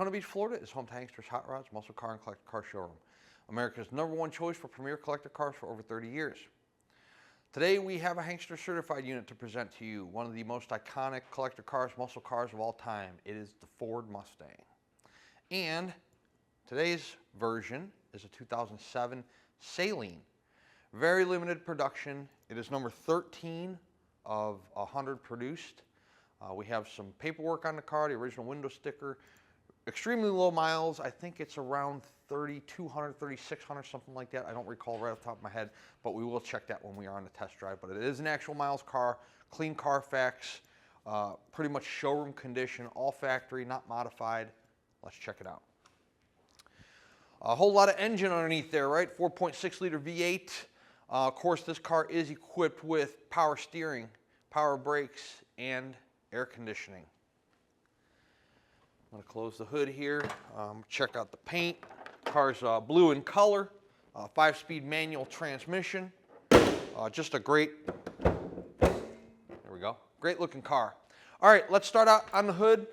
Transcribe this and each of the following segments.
Daytona Beach, Florida is home to Hanksters Hot Rods, Muscle Car, and Collector Car Showroom. America's #1 choice for premier collector cars for over 30 years. Today we have a Hankster certified unit to present to you, one of the most iconic collector cars, muscle cars of all time. It is the Ford Mustang. And today's version is a 2007 Saleen. Very limited production. It is number 13 of 100 produced. We have some paperwork on the car, the original window sticker. Extremely low miles. I think it's around 3,200, 3,600, something like that. I don't recall right off the top of my head, but we will check that when we are on the test drive. But it is an actual miles car, clean Carfax, pretty much showroom condition, all factory, not modified. Let's check it out. A whole lot of engine underneath there, right? 4.6 liter V8. Of course, this car is equipped with power steering, power brakes, and air conditioning. I'm going to close the hood here, check out the paint. Car's blue in color, 5-speed manual transmission. Just a great, there we go, great looking car. All right, let's start out on the hood.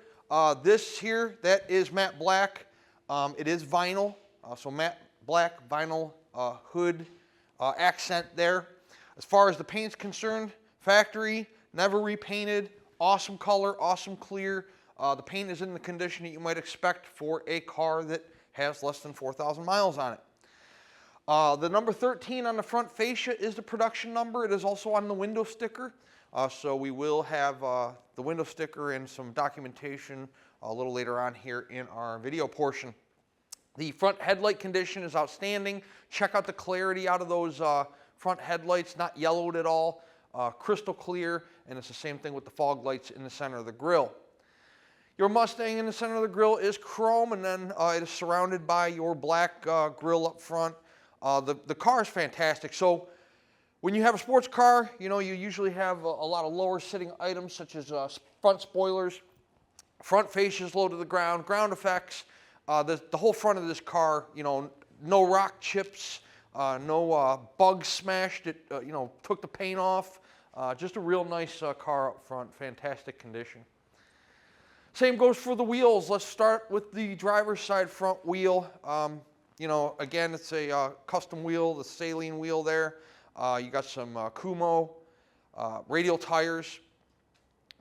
This here, that is matte black. It is vinyl, so matte black vinyl hood accent there. As far as the paint's concerned, factory, never repainted, awesome color, awesome clear. The paint is in the condition that you might expect for a car that has less than 4,000 miles on it. The number 13 on the front fascia is the production number. It is also on the window sticker. So we will have the window sticker and some documentation a little later on here in our video portion. The front headlight condition is outstanding. Check out the clarity out of those front headlights, not yellowed at all, crystal clear, and it's the same thing with the fog lights in the center of the grille. Your Mustang in the center of the grille is chrome, and then it is surrounded by your black grille up front. The car is fantastic. So when you have a sports car, you know, you usually have a lot of lower sitting items such as front spoilers, front fascias low to the ground, ground effects. The whole front of this car, you know, no rock chips, no bugs smashed it, you know, took the paint off. Just a real nice car up front, fantastic condition. Same goes for the wheels. Let's start with the driver's side front wheel. You know, again, it's a custom wheel, the Saleen wheel there. You got some Kumo radial tires.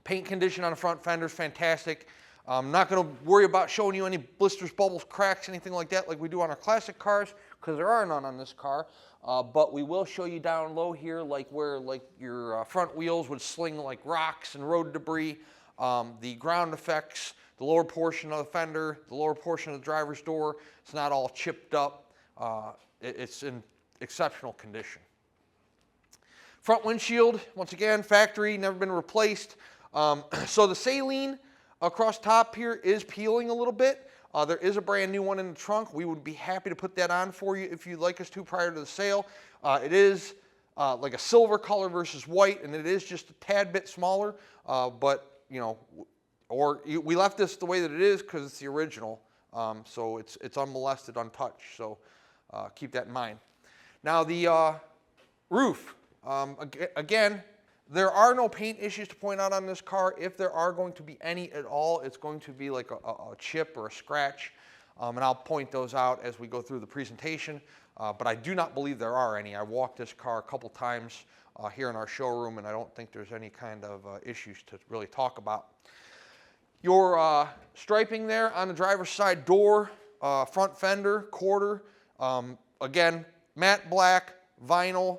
Paint condition on the front fenders, fantastic. I'm not going to worry about showing you any blisters, bubbles, cracks, anything like that like we do on our classic cars, because there are none on this car. But we will show you down low here, like where your front wheels would sling like rocks and road debris. The ground effects, the lower portion of the fender, the lower portion of the driver's door, it's not all chipped up. It's in exceptional condition. Front windshield, once again, factory, never been replaced. So the Saleen across top here is peeling a little bit. There is a brand new one in the trunk. We would be happy to put that on for you if you'd like us to prior to the sale. It is like a silver color versus white, and it is just a tad bit smaller, but you know, we left this the way that it is because it's the original, so it's unmolested, untouched, so keep that in mind. Now the roof, again, there are no paint issues to point out on this car. If there are going to be any at all, it's going to be like a chip or a scratch, and I'll point those out as we go through the presentation, but I do not believe there are any. I walked this car a couple times here in our showroom, and I don't think there's any kind of issues to really talk about. Your striping there on the driver's side door, front fender, quarter, again, matte black, vinyl,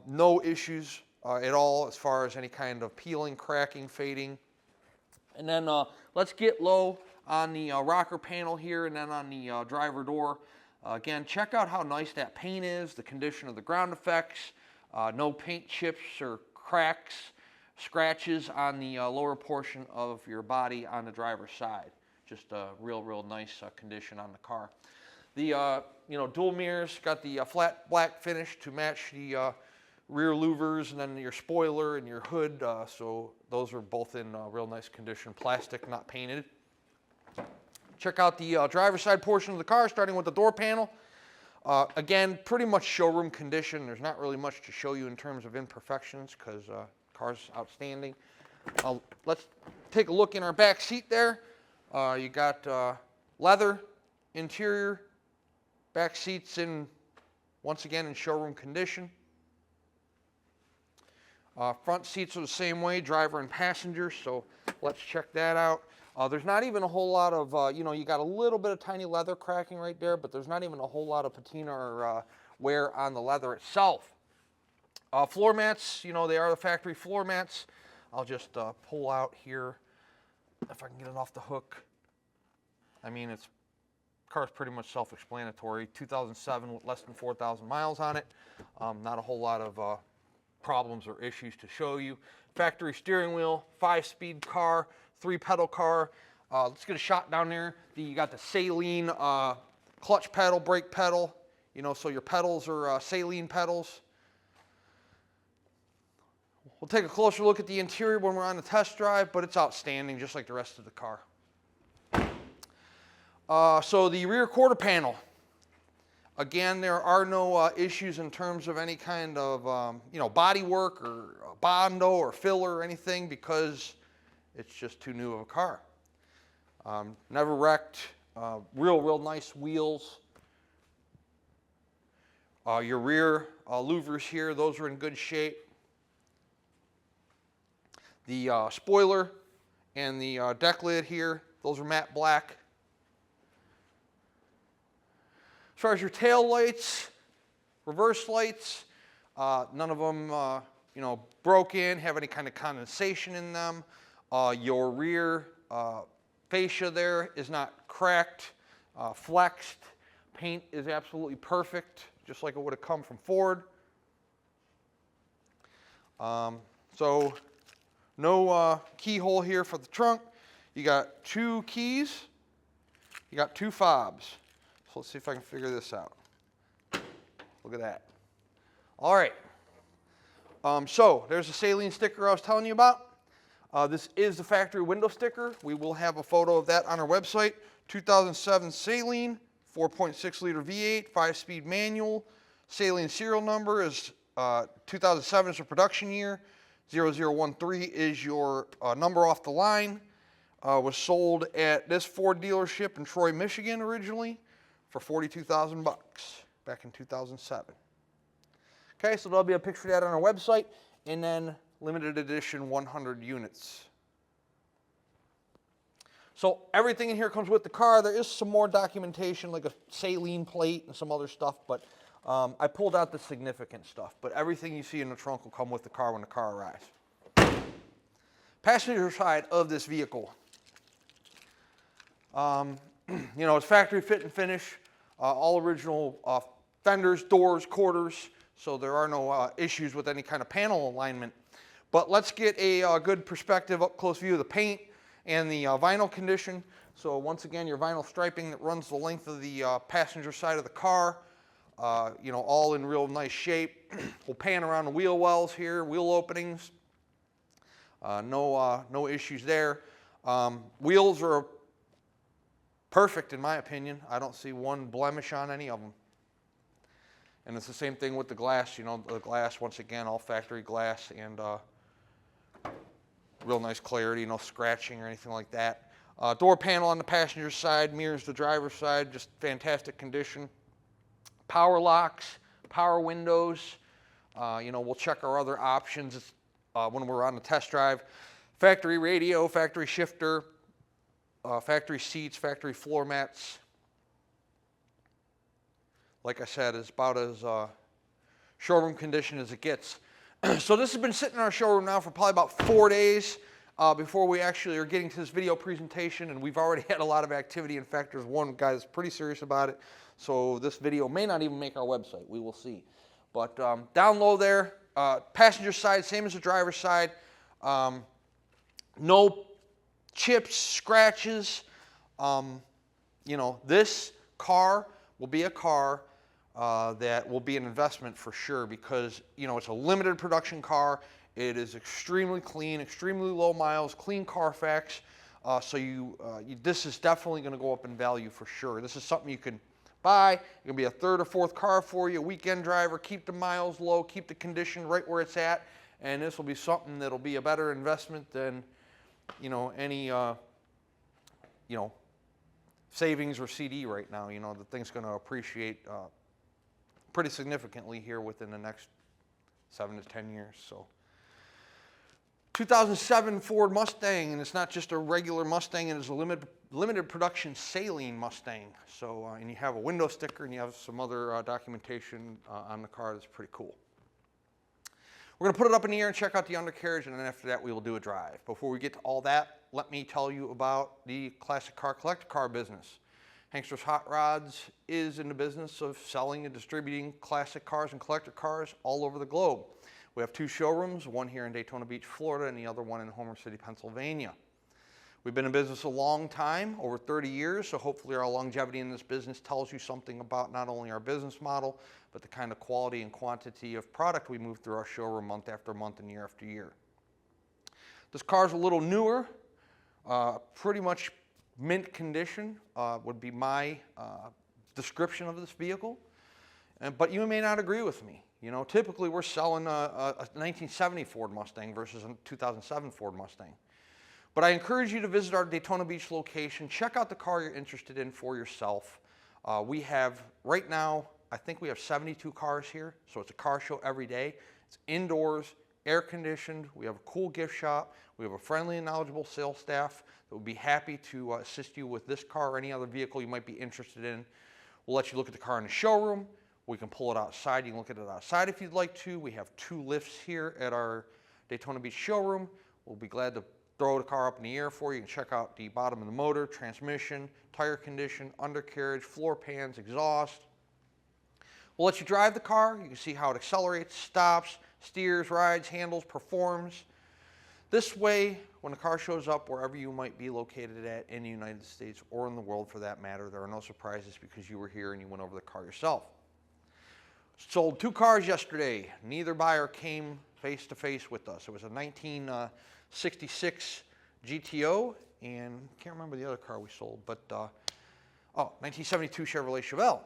no issues at all as far as any kind of peeling, cracking, fading. And then let's get low on the rocker panel here and then on the driver door. Again, check out how nice that paint is, the condition of the ground effects. No paint chips or cracks, scratches on the lower portion of your body on the driver's side. Just a real nice condition on the car. The you know, dual mirrors, got the flat black finish to match the rear louvers, and then your spoiler and your hood. So those are both in real nice condition, plastic, not painted. Check out the driver's side portion of the car, starting with the door panel. Again, pretty much showroom condition. There's not really much to show you in terms of imperfections because car's outstanding. Let's take a look in our back seat there. You got Leather interior, back seats once again in showroom condition. Front seats are the same way, driver and passenger, so let's check that out. There's not even a whole lot of, you got a little bit of tiny leather cracking right there, but there's not even a whole lot of patina or wear on the leather itself. Floor mats, they are the factory floor mats. I'll just pull out here, if I can get it off the hook. I mean, car's pretty much self-explanatory. 2007 with less than 4,000 miles on it. Not a whole lot of problems or issues to show you. Factory steering wheel, 5-speed car, 3-pedal car. Let's get a shot down there. You got the Saleen clutch pedal, brake pedal. So your pedals are Saleen pedals. We'll take a closer look at the interior when we're on the test drive, but it's outstanding, just like the rest of the car. So the rear quarter panel. Again, there are no issues in terms of any kind of, body work or Bondo or filler or anything, because it's just too new of a car. Never wrecked. Real nice wheels. Your rear louvers here, those are in good shape. The spoiler and the deck lid here, those are matte black. As far as your tail lights, reverse lights, none of them, broke in, have any kind of condensation in them. Your rear fascia there is not cracked, flexed. Paint is absolutely perfect, just like it would have come from Ford. So no keyhole here for the trunk. You got 2 keys. You got 2 fobs. So let's see if I can figure this out. Look at that. All right. So there's the Saleen sticker I was telling you about. This is the factory window sticker. We will have a photo of that on our website. 2007 Saleen, 4.6 liter V8, 5-speed manual. Saleen serial number is 2007 is the production year. 0013 is your number off the line. Was sold at this Ford dealership in Troy, Michigan originally for $42,000 back in 2007. Okay, so there'll be a picture of that on our website, and then limited edition 100 units. So everything in here comes with the car. There is some more documentation, like a Saleen plate and some other stuff, but I pulled out the significant stuff. But everything you see in the trunk will come with the car when the car arrives. Passenger side of this vehicle. It's factory fit and finish, all original fenders, doors, quarters, so there are no issues with any kind of panel alignment. But let's get a good perspective, up close view of the paint and the vinyl condition. So once again, your vinyl striping that runs the length of the passenger side of the car, all in real nice shape. We'll pan around the wheel wells here, wheel openings. No issues there. Wheels are perfect in my opinion. I don't see one blemish on any of them. And it's the same thing with the glass. The glass, once again, all factory glass, and real nice clarity, no scratching or anything like that. Door panel on the passenger side mirrors the driver's side, just fantastic condition. Power locks, power windows. We'll check our other options when we're on the test drive. Factory radio, factory shifter, factory seats, factory floor mats. Like I said, it's about as showroom condition as it gets. So this has been sitting in our showroom now for probably about 4 days before we actually are getting to this video presentation, and we've already had a lot of activity. In fact, there's one guy that's pretty serious about it, so this video may not even make our website. We will see. But down low there, passenger side, same as the driver's side. No chips, scratches. This car will be a car that will be an investment for sure, because it's a limited production car. It is extremely clean, extremely low miles, clean Carfax. This is definitely going to go up in value for sure. This is something you can buy. It can be a third or fourth car for you, a weekend driver. Keep the miles low, keep the condition right where it's at, and this will be something that'll be a better investment than any savings or CD right now. You know, the thing's going to appreciate pretty significantly here within the next 7 to 10 years. So 2007 Ford Mustang, and it's not just a regular Mustang, it is a limited production Saleen Mustang. So, and you have a window sticker and you have some other documentation on the car that's pretty cool. We're going to put it up in the air and check out the undercarriage, and then after that we will do a drive. Before we get to all that, let me tell you about the classic car collector car business. Hanksters Hot Rods is in the business of selling and distributing classic cars and collector cars all over the globe. We have 2 showrooms, one here in Daytona Beach, Florida, and the other one in Homer City, Pennsylvania. We've been in business a long time, over 30 years, so hopefully our longevity in this business tells you something about not only our business model, but the kind of quality and quantity of product we move through our showroom month after month and year after year. This car's a little newer, pretty much mint condition would be my description of this vehicle, but you may not agree with me. You know, typically we're selling a 1970 Ford Mustang versus a 2007 Ford Mustang. But I encourage you to visit our Daytona Beach location. Check out the car you're interested in for yourself. We have, right now, I think we have 72 cars here, so it's a car show every day. It's indoors, air conditioned. We have a cool gift shop. We have a friendly and knowledgeable sales staff that would be happy to assist you with this car or any other vehicle you might be interested in. We'll let you look at the car in the showroom. We can pull it outside. You can look at it outside if you'd like to. We have 2 lifts here at our Daytona Beach showroom. We'll be glad to throw the car up in the air for you and check out the bottom of the motor, transmission, tire condition, undercarriage, floor pans, exhaust. We'll let you drive the car. You can see how it accelerates, stops, steers, rides, handles, performs. This way, when the car shows up wherever you might be located at in the United States or in the world for that matter, there are no surprises because you were here and you went over the car yourself. Sold 2 cars yesterday. Neither buyer came face to face with us. It was a 1966 GTO, and I can't remember the other car we sold, but 1972 Chevrolet Chevelle.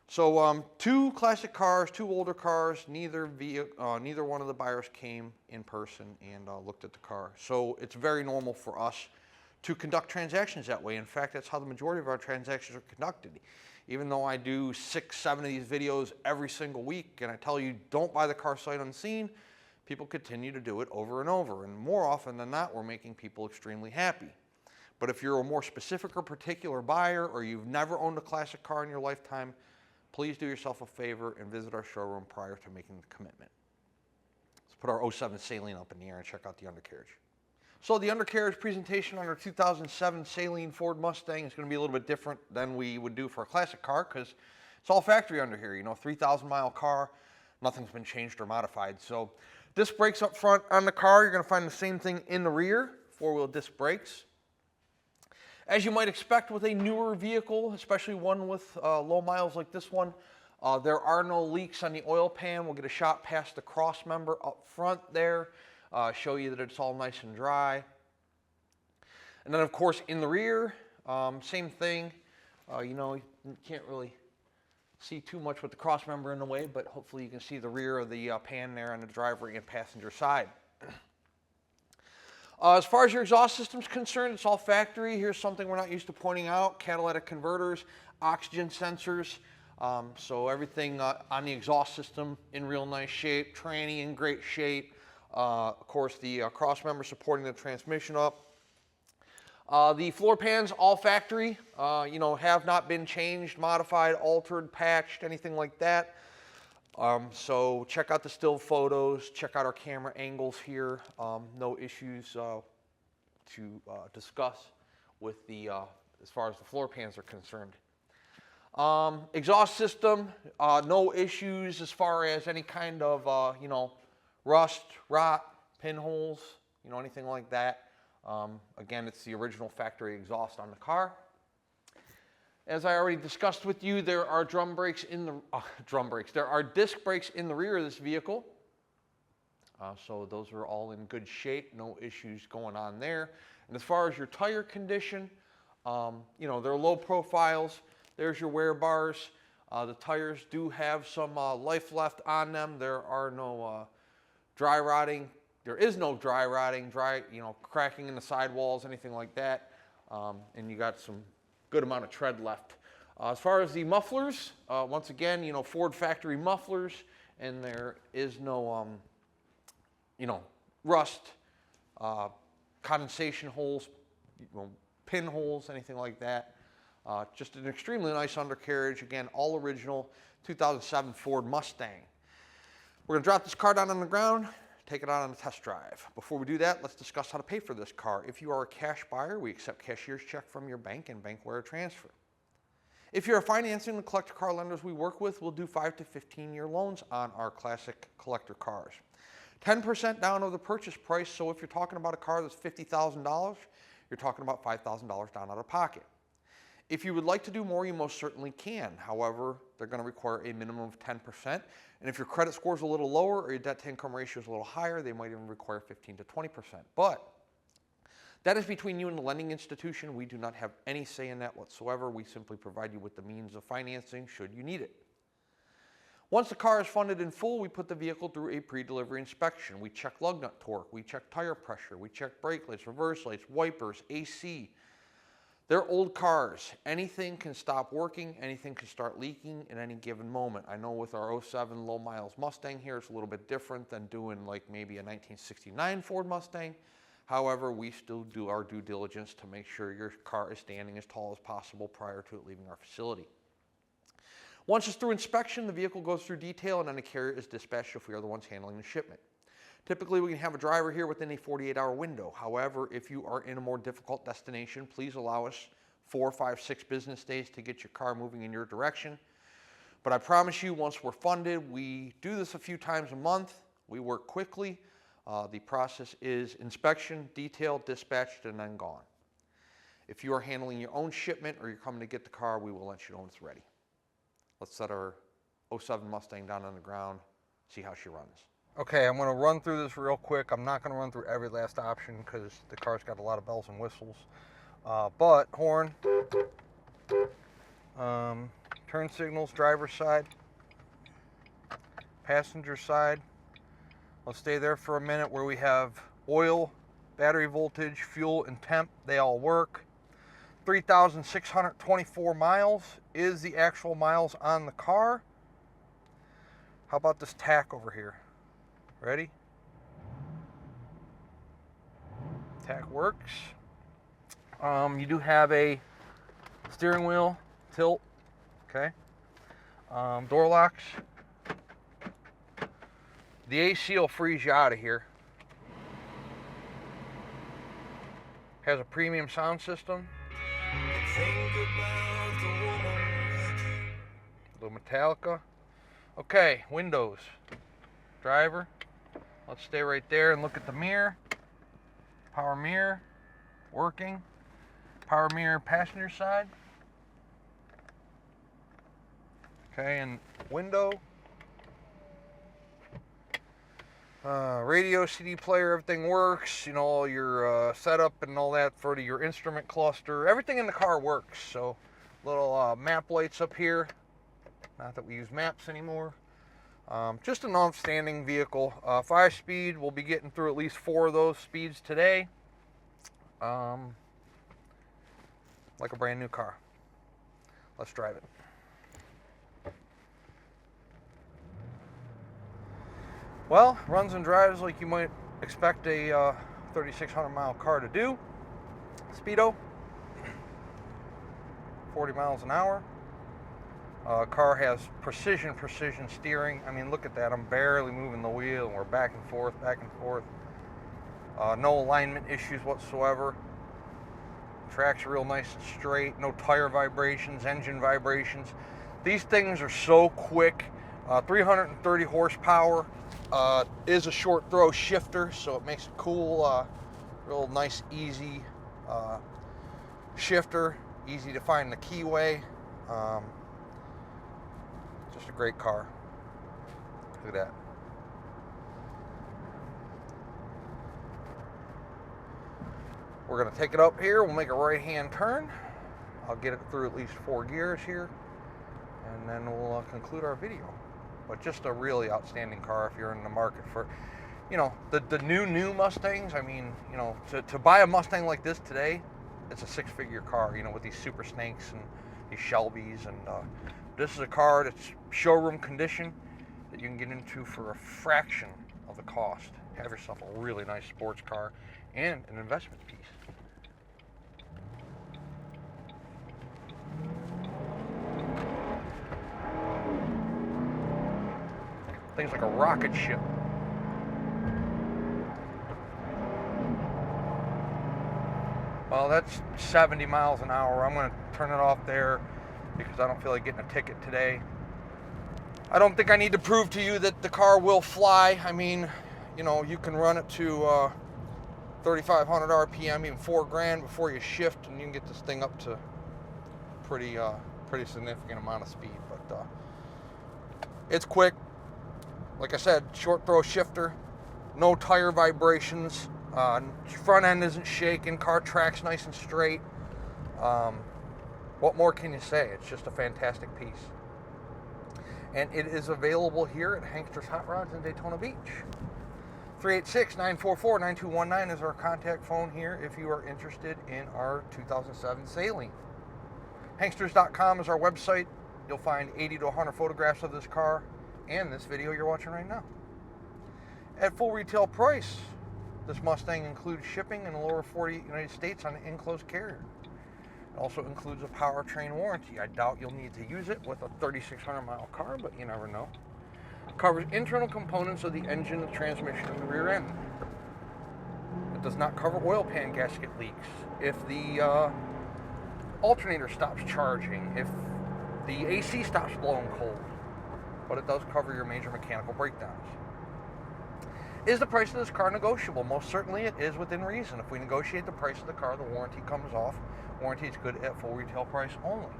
So 2 classic cars, 2 older cars. Neither one of the buyers came in person and looked at the car. So it's very normal for us to conduct transactions that way. In fact, that's how the majority of our transactions are conducted. Even though I do 6, 7 of these videos every single week, and I tell you don't buy the car sight unseen, people continue to do it over and over. And more often than not, we're making people extremely happy. But if you're a more specific or particular buyer, or you've never owned a classic car in your lifetime, please do yourself a favor and visit our showroom prior to making the commitment. Let's put our 07 Saleen up in the air and check out the undercarriage. So the undercarriage presentation on our 2007 Saleen Ford Mustang is going to be a little bit different than we would do for a classic car because it's all factory under here. You know, 3,000-mile car, nothing's been changed or modified. So disc brakes up front on the car. You're going to find the same thing in the rear, 4-wheel disc brakes. As you might expect with a newer vehicle, especially one with low miles like this one, there are no leaks on the oil pan. We'll get a shot past the cross member up front there. Show you that it's all nice and dry. And then of course in the rear, same thing. You know, you can't really see too much with the cross member in the way, but hopefully you can see the rear of the pan there on the driver and passenger side. As far as your exhaust system is concerned, it's all factory. Here's something we're not used to pointing out: catalytic converters, oxygen sensors. So everything on the exhaust system in real nice shape, tranny in great shape. Of course, the cross member supporting the transmission up. The floor pans, all factory, you know, have not been changed, modified, altered, patched, anything like that. So check out the still photos, check out our camera angles here. No issues to discuss with the, as far as the floor pans are concerned. Exhaust system, no issues as far as any kind of, you know, rust, rot, pinholes, you know, anything like that. Again, it's the original factory exhaust on the car. As I already discussed with you, there are drum brakes in the there are disc brakes in the rear of this vehicle. So those are all in good shape, no issues going on there. And as far as your tire condition, you know, they're low profiles. There's your wear bars. The tires do have some life left on them. There are no dry rotting. There is no dry rotting, you know, cracking in the sidewalls, anything like that. And you got some good amount of tread left. As far as the mufflers, once again, you know, Ford factory mufflers, and there is no, you know, rust, condensation holes, you know, pinholes, anything like that. Just an extremely nice undercarriage. Again, all original 2007 Ford Mustang. We're going to drop this car down on the ground, take it out on a test drive. Before we do that, let's discuss how to pay for this car. If you are a cash buyer, we accept cashier's check from your bank and bank wire transfer. If you're financing the collector car lenders we work with, we'll do 5 to 15-year loans on our classic collector cars. 10% down of the purchase price, so if you're talking about a car that's $50,000, you're talking about $5,000 down out of pocket. If you would like to do more, you most certainly can. However, they're going to require a minimum of 10%. And if your credit score is a little lower or your debt-to-income ratio is a little higher, they might even require 15 to 20%. But that is between you and the lending institution. We do not have any say in that whatsoever. We simply provide you with the means of financing should you need it. Once the car is funded in full, we put the vehicle through a pre-delivery inspection. We check lug nut torque, we check tire pressure, we check brake lights, reverse lights, wipers, AC. They're old cars. Anything can stop working, anything can start leaking at any given moment. I know with our 07 low miles Mustang here, it's a little bit different than doing like maybe a 1969 Ford Mustang. However, we still do our due diligence to make sure your car is standing as tall as possible prior to it leaving our facility. Once it's through inspection, the vehicle goes through detail and then the carrier is dispatched if we are the ones handling the shipment. Typically, we can have a driver here within a 48-hour window. However, if you are in a more difficult destination, please allow us 4, 5, 6 business days to get your car moving in your direction. But I promise you, once we're funded, we do this a few times a month. We work quickly. The process is inspection, detail, dispatched, and then gone. If you are handling your own shipment or you're coming to get the car, we will let you know when it's ready. Let's set our 07 Mustang down on the ground, see how she runs. Okay, I'm going to run through this real quick. I'm not going to run through every last option because the car's got a lot of bells and whistles. But horn, turn signals, driver's side, passenger side. Let's stay there for a minute where we have oil, battery voltage, fuel, and temp. They all work. 3,624 miles is the actual miles on the car. How about this tack over here? Ready? Tack works. You do have a steering wheel tilt, okay? Door locks. The AC will freeze you out of here. Has a premium sound system. A little Metallica. Okay, windows. Driver. Let's stay right there and look at the mirror. Power mirror, working. Power mirror passenger side. Okay, and window. Radio, CD player, everything works. You know, all your setup and all that for your instrument cluster. Everything in the car works. So, little map lights up here. Not that we use maps anymore. Just an outstanding vehicle. 5-speed, we'll be getting through at least 4 of those speeds today. Like a brand new car. Let's drive it. Well, runs and drives like you might expect a 3,600 mile car to do. Speedo, 40 miles an hour. Car has precision steering. I mean, look at that. I'm barely moving the wheel, and we're back and forth, back and forth. No alignment issues whatsoever. Track's real nice and straight. No tire vibrations, engine vibrations. These things are so quick. 330 horsepower. Is a short throw shifter, so it makes it cool. Real nice, easy shifter. Easy to find the keyway. Just a great car. Look at that. We're going to take it up here. We'll make a right-hand turn. I'll get it through at least 4 gears here. And then we'll conclude our video. But just a really outstanding car if you're in the market for, you know, the new Mustangs. I mean, you know, to buy a Mustang like this today, it's a six-figure car, you know, with these Super Snakes and these Shelbys. And this is a car that's showroom condition that you can get into for a fraction of the cost. Have yourself a really nice sports car and an investment piece. Things like a rocket ship. Well, that's 70 miles an hour. I'm going to turn it off there because I don't feel like getting a ticket today. I don't think I need to prove to you that the car will fly. I mean, you know, you can run it to 3,500 RPM, even $4,000 before you shift, and you can get this thing up to pretty significant amount of speed. But it's quick. Like I said, short throw shifter, no tire vibrations, front end isn't shaking, car tracks nice and straight. What more can you say? It's just a fantastic piece. And it is available here at Hanksters Hot Rods in Daytona Beach. 386-944-9219 is our contact phone here if you are interested in our 2007 Saleen. Hanksters.com is our website. You'll find 80 to 100 photographs of this car and this video you're watching right now. At full retail price, this Mustang includes shipping in the lower 48 United States on an enclosed carrier. It also includes a powertrain warranty. I doubt you'll need to use it with a 3,600 mile car, but you never know. It covers internal components of the engine, the transmission, and the rear end. It does not cover oil pan gasket leaks. If the alternator stops charging, if the AC stops blowing cold, but it does cover your major mechanical breakdowns. Is the price of this car negotiable? Most certainly it is within reason. If we negotiate the price of the car, the warranty comes off. Warranty is good at full retail price only.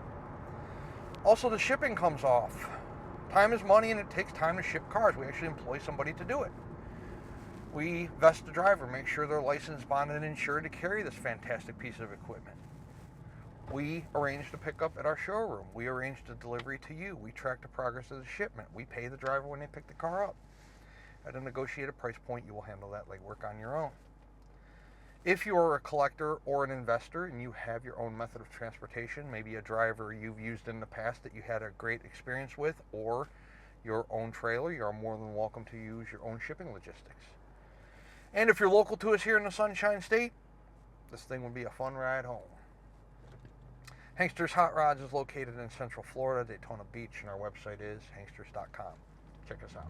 Also, the shipping comes off. Time is money and it takes time to ship cars. We actually employ somebody to do it. We vest the driver, make sure they're licensed, bonded, and insured to carry this fantastic piece of equipment. We arrange the pickup at our showroom. We arrange the delivery to you. We track the progress of the shipment. We pay the driver when they pick the car up. At a negotiated price point, you will handle that legwork on your own. If you are a collector or an investor and you have your own method of transportation, maybe a driver you've used in the past that you had a great experience with, or your own trailer, you are more than welcome to use your own shipping logistics. And if you're local to us here in the Sunshine State, this thing will be a fun ride home. Hanksters Hot Rods is located in Central Florida, Daytona Beach, and our website is hanksters.com. Check us out.